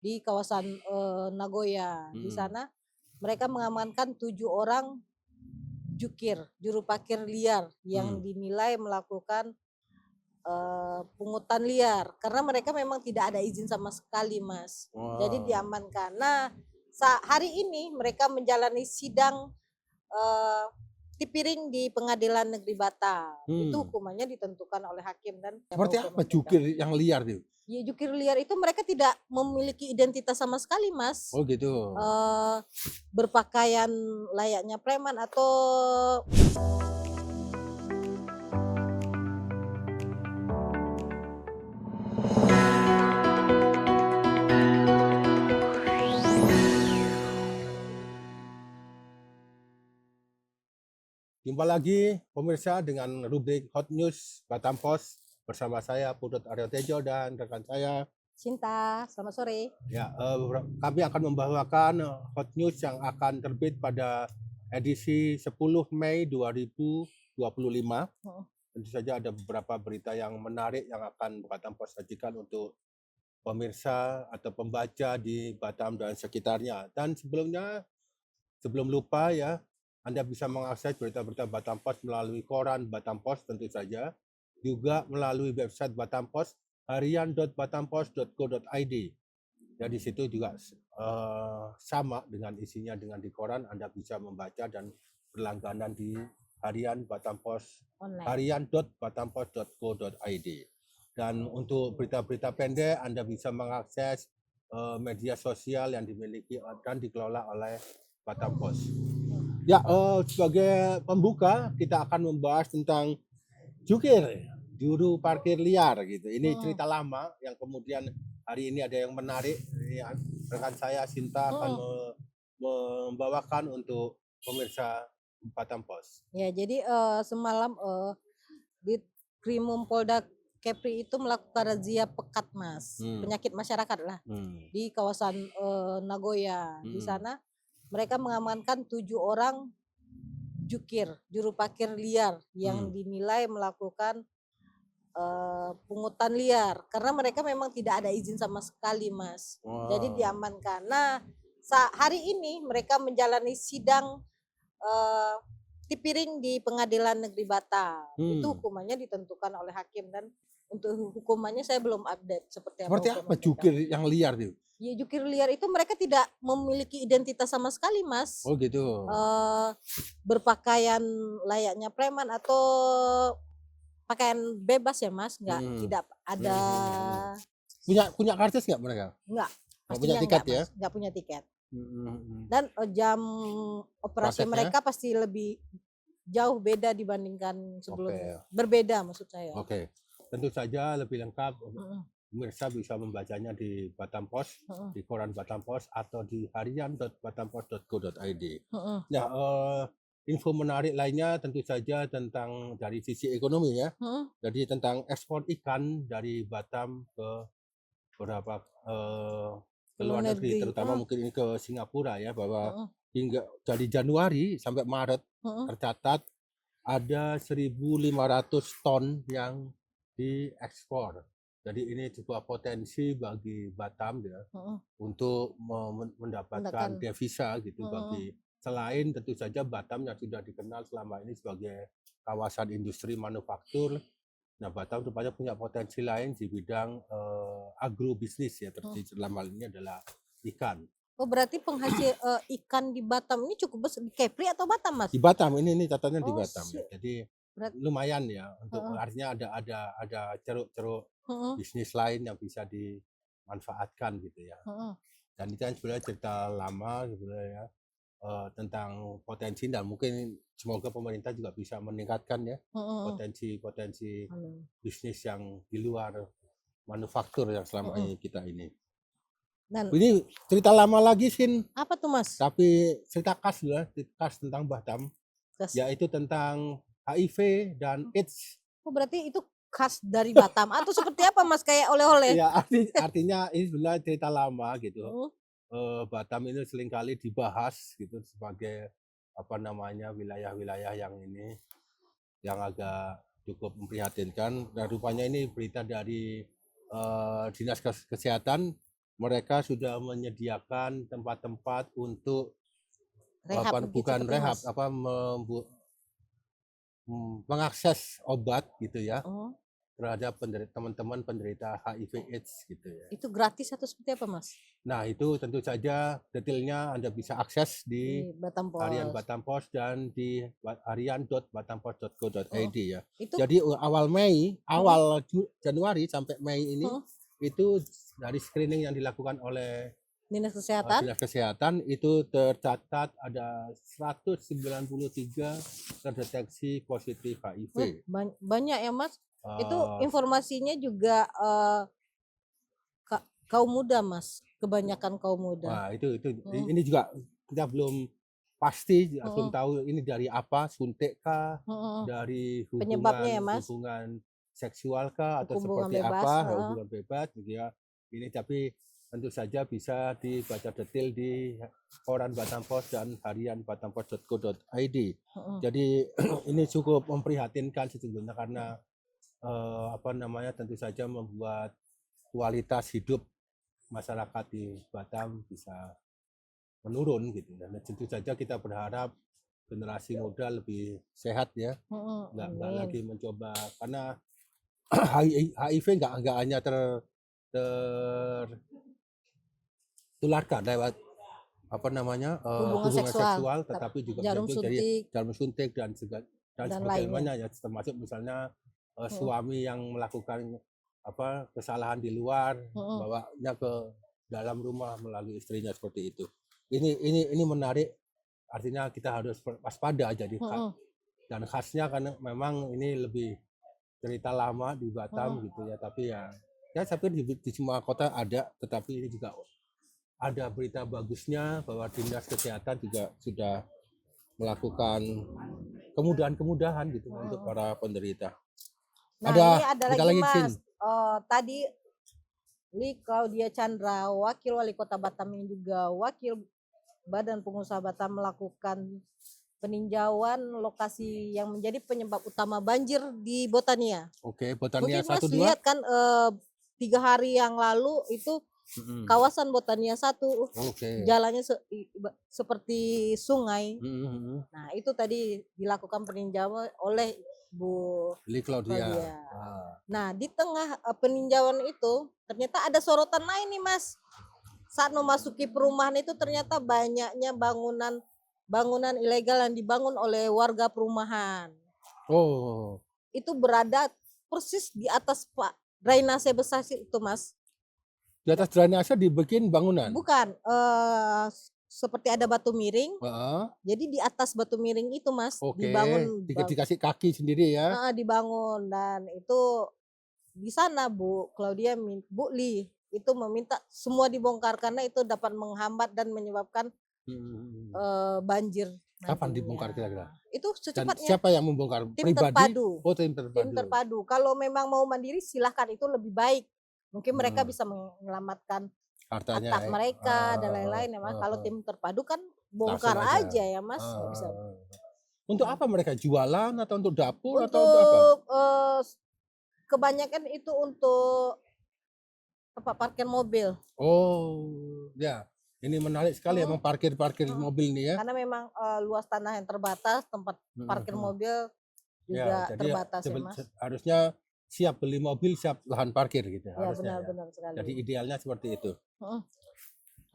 di kawasan Nagoya. Di Hmm. sana mereka mengamankan 7 orang juru parkir liar yang dinilai melakukan pungutan liar karena mereka memang tidak ada izin sama sekali, Mas. Jadi Wow. diamankan. Nah, hari ini mereka menjalani sidang eh, tipiring di Pengadilan Negeri Batam. Itu hukumannya ditentukan oleh hakim dan Seperti apa jukir yang liar itu? Ya, jukir liar itu mereka tidak memiliki identitas sama sekali, Mas. Oh gitu. Berpakaian layaknya preman atau Jumpa lagi pemirsa dengan rubrik Hot News Batam Post bersama saya Putut Aryo Tejo dan rekan saya Cinta. Selamat sore. ya. Kami akan membawakan Hot News yang akan terbit pada edisi 10 Mei 2025. Tentu saja ada beberapa berita yang menarik yang akan Batam Post sajikan untuk pemirsa atau pembaca di Batam dan sekitarnya. Dan sebelum lupa ya, Anda bisa mengakses berita-berita Batam Post melalui koran Batam Post tentu saja, juga melalui website Batam Post harian.batampost.co.id. Ya, di situ juga sama dengan isinya dengan di koran. Anda bisa membaca dan berlangganan di harian Batam Post harian.batampost.co.id. Dan untuk berita-berita pendek Anda bisa mengakses media sosial yang dimiliki dan dikelola oleh Batam Post. Ya, sebagai pembuka kita akan membahas tentang juru parkir liar gitu. Ini cerita lama yang kemudian hari ini ada yang menarik. Rekan saya Sinta akan membawakan untuk pemirsa Batam Post. Ya, jadi semalam di Krimum Polda Kepri itu melakukan razia pekat, Mas. Penyakit masyarakat lah. Di kawasan Nagoya. Di sana mereka mengamankan 7 orang juru parkir liar yang dinilai melakukan pungutan liar karena mereka memang tidak ada izin sama sekali, Mas. Jadi diamankan. Nah, hari ini mereka menjalani sidang tipiring di Pengadilan Negeri Batam. Itu hukumannya ditentukan oleh hakim dan untuk hukumannya saya belum update seperti apa jukir yang liar itu? Ya, jukir liar itu mereka tidak memiliki identitas sama sekali, Mas. Oh gitu. Berpakaian layaknya preman atau pakaian bebas ya, Mas, tidak ada. Punya karcis nggak mereka? Nggak, Nggak punya pastinya tiket nggak, ya? Mas, nggak punya tiket. Dan Dan jam operasi prosesnya? mereka pasti lebih jauh beda dibandingkan sebelumnya. Berbeda maksud saya. Oke. Tentu saja lebih lengkap pemirsa bisa membacanya di Batam Post, di koran Batam Post atau di harian.batampost.co.id. Nah, info menarik lainnya tentu saja tentang dari sisi ekonomi ya. Jadi tentang ekspor ikan dari Batam ke beberapa ke luar negeri, terutama mungkin ini ke Singapura ya, bahwa hingga dari Januari sampai Maret tercatat ada 1.500 ton yang diekspor. Jadi ini sebuah potensi bagi Batam ya untuk mendapatkan devisa gitu bagi, selain tentu saja Batam yang sudah dikenal selama ini sebagai kawasan industri manufaktur. Nah, Batam rupanya punya potensi lain di bidang agrobisnis ya, dalam hal ini adalah ikan. Oh, berarti penghasil ikan di Batam ini cukup besar. Di Kepri atau Batam, Mas? Di Batam, ini catatan di Batam ya. Jadi lumayan ya, untuk artinya ada ceruk-ceruk bisnis lain yang bisa dimanfaatkan gitu ya. Dan itu kan sebenarnya cerita lama sebenarnya ya, tentang potensi, dan mungkin semoga pemerintah juga bisa meningkatkan ya potensi bisnis yang di luar manufaktur yang selama ini kita ini. Dan ini cerita lama lagi, Sin. Apa tuh, Mas? Tapi cerita khas ya, khas tentang Batam, yaitu tentang HIV dan AIDS. Oh, berarti itu khas dari Batam atau seperti apa, Mas, kayak oleh-oleh? Ya, artinya ini sebenarnya cerita lama gitu. Batam ini seringkali dibahas gitu sebagai apa namanya wilayah-wilayah yang ini yang agak cukup memprihatinkan, dan rupanya ini berita dari Dinas Kesehatan mereka sudah menyediakan tempat-tempat untuk Rehab begitu bukan katanya, rehab, Mas. mengakses obat gitu ya Oh, terhadap teman-teman penderita HIV/AIDS gitu ya. itu gratis atau seperti apa, Mas? Nah, itu tentu saja detailnya Anda bisa akses di Di Batam Harian Pos. Batam Pos dan di harian.batampos.go.id ya. Itu Jadi awal Januari sampai Mei ini itu dari screening yang dilakukan oleh Dinas Kesehatan. Dinas Kesehatan itu tercatat ada 193 terdeteksi positif HIV. Banyak ya, Mas. Itu informasinya juga kaum muda, Mas. Kebanyakan kaum muda. Wah, itu ini juga kita belum pasti, belum tahu ini dari apa, suntik kah, dari Penyebabnya ya, Mas? hubungan seksual kah, atau Hubungan seperti bebas, apa, hubungan bebas gitu ya. Ini tapi tentu saja bisa dibaca detail di koran Batam Pos dan harian batampos.go.id. Jadi ini cukup memprihatinkan sesungguhnya karena tentu saja membuat kualitas hidup masyarakat di Batam bisa menurun gitu. Dan tentu saja kita berharap generasi muda lebih sehat ya, nggak lagi mencoba karena HIV nggak hanya tertularkan lewat hubungan seksual, tetapi juga jarum suntik dan sebagainya ya, termasuk misalnya suami yang melakukan kesalahan di luar bawanya ke dalam rumah melalui istrinya seperti itu. Ini menarik, artinya kita harus waspada jadi dan khasnya karena memang ini lebih cerita lama di Batam gitu ya, tapi ya saya pikir di semua kota ada, tetapi ini juga ada berita bagusnya bahwa Dinas Kesehatan juga sudah melakukan kemudahan-kemudahan gitu untuk para penderita. Nah, ini ada lagi Mas. Tadi Claudia Chandra, Wakil Wali Kota Batam yang juga Wakil Badan Pengusaha Batam melakukan peninjauan lokasi yang menjadi penyebab utama banjir di Botania. Oke, Botania 1 2. Mungkin Mas lihat kan 3 hari yang lalu itu kawasan Botania 1, jalannya seperti sungai. Nah, itu tadi dilakukan peninjauan oleh Bu Claudia. Nah, di tengah peninjauan itu ternyata ada sorotan lain nih, Mas. Saat memasuki perumahan itu ternyata banyaknya bangunan ilegal yang dibangun oleh warga perumahan. Oh. Itu berada persis di atas drainase besar itu, Mas. Di atas drainase dibikin bangunan? Bukan, seperti ada batu miring. Jadi di atas batu miring itu, Mas, dibangun. Dikasih kaki sendiri ya? Dibangun, dan itu di sana Bu Claudia, Bu Li itu meminta semua dibongkar karena itu dapat menghambat dan menyebabkan banjir. Kapan dibongkar kira-kira? Itu secepatnya. Dan siapa yang membongkar? Tim pribadi? terpadu. Oh, tim terpadu. Tim terpadu. Kalau memang mau mandiri silahkan, itu lebih baik. Mungkin mereka bisa menyelamatkan hartanya, atap mereka dan lain-lain ya, Mas. Kalau tim terpadu kan bongkar aja ya, Mas. Bisa. Untuk apa mereka? Jualan atau untuk dapur untuk, atau untuk apa? Kebanyakan itu untuk tempat parkir mobil. Oh, ya. Ini menarik sekali emang parkir mobil ini ya. Karena memang luas tanah yang terbatas, tempat parkir mobil juga jadi terbatas ya, Mas. Harusnya siap beli mobil, siap lahan parkir gitu. Ya, benar sekali. Jadi idealnya seperti itu.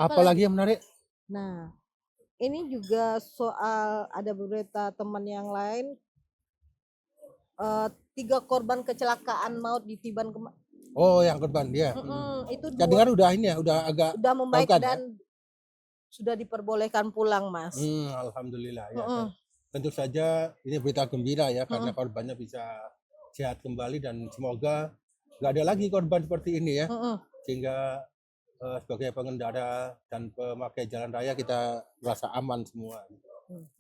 Apalagi yang menarik? Nah, ini juga soal ada berita teman yang lain, 3 korban kecelakaan maut di Tiban Oh, yang korban dia. Itu dengar udah ini ya, udah agak membaik dan sudah diperbolehkan pulang, Mas. Alhamdulillah ya. Tentu saja ini berita gembira ya, karena korbannya bisa sehat kembali dan semoga nggak ada lagi korban seperti ini ya. Sehingga sebagai pengendara dan pemakai jalan raya kita merasa aman semua.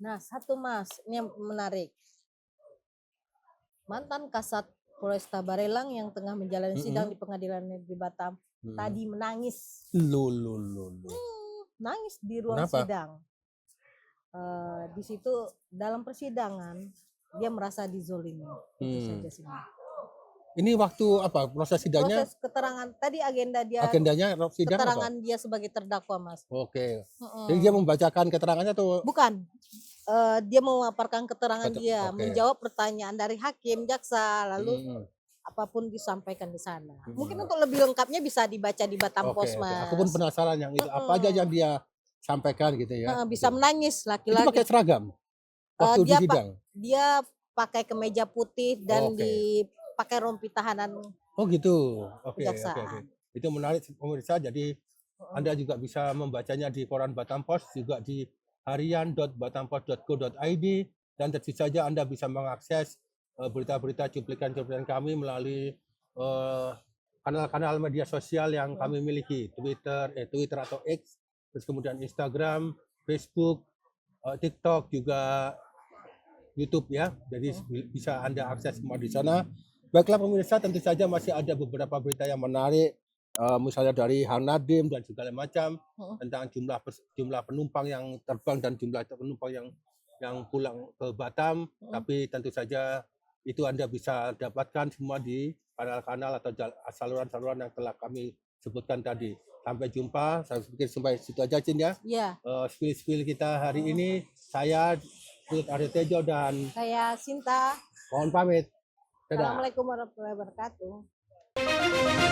Nah, satu Mas, ini yang menarik. Mantan Kasat Polresta Barelang yang tengah menjalani sidang di Pengadilan Negeri Batam tadi menangis. Nangis di ruang sidang. Di situ dalam persidangan dia merasa dizolimi. Itu saja sih. Ini waktu apa? Proses sidangnya? Proses keterangan tadi agendanya Sidang keterangan apa? dia sebagai terdakwa, Mas. Oke. Jadi dia membacakan keterangannya atau? Bukan. Dia memaparkan keterangan dia, Oke. menjawab pertanyaan dari hakim, jaksa, lalu apapun disampaikan di sana. Mungkin untuk lebih lengkapnya bisa dibaca di Batam Pos, Mas. Aku pun penasaran yang itu apa aja yang dia sampaikan gitu ya. Bisa menangis Itu laki-laki. pakai seragam waktu di Dia sidang. dia pakai kemeja putih dan dipakai rompi tahanan Oh gitu. Oke. kejaksaan. Itu menarik pemirsa. Jadi Anda juga bisa membacanya di koran Batam Pos, juga di harian.batampos.co.id, dan tentu saja Anda bisa mengakses berita-berita cuplikan-cuplikan kami melalui kanal-kanal media sosial yang kami miliki, Twitter atau X, terus kemudian Instagram, Facebook, TikTok, juga YouTube ya. Jadi bisa Anda akses semua di sana. Baiklah pemirsa, tentu saja masih ada beberapa berita yang menarik, misalnya dari Hanadim dan segala macam, tentang jumlah penumpang yang terbang dan jumlah penumpang yang pulang ke Batam. Tapi tentu saja itu Anda bisa dapatkan semua di kanal-kanal atau saluran-saluran yang telah kami sebutkan tadi. Sampai jumpa. Saya pikir sampai situ aja, Cin ya. Iya. Spill kita hari ini, saya Dut Aryo Tejo dan saya Sinta. Mohon pamit. Dadah. Assalamualaikum warahmatullahi wabarakatuh.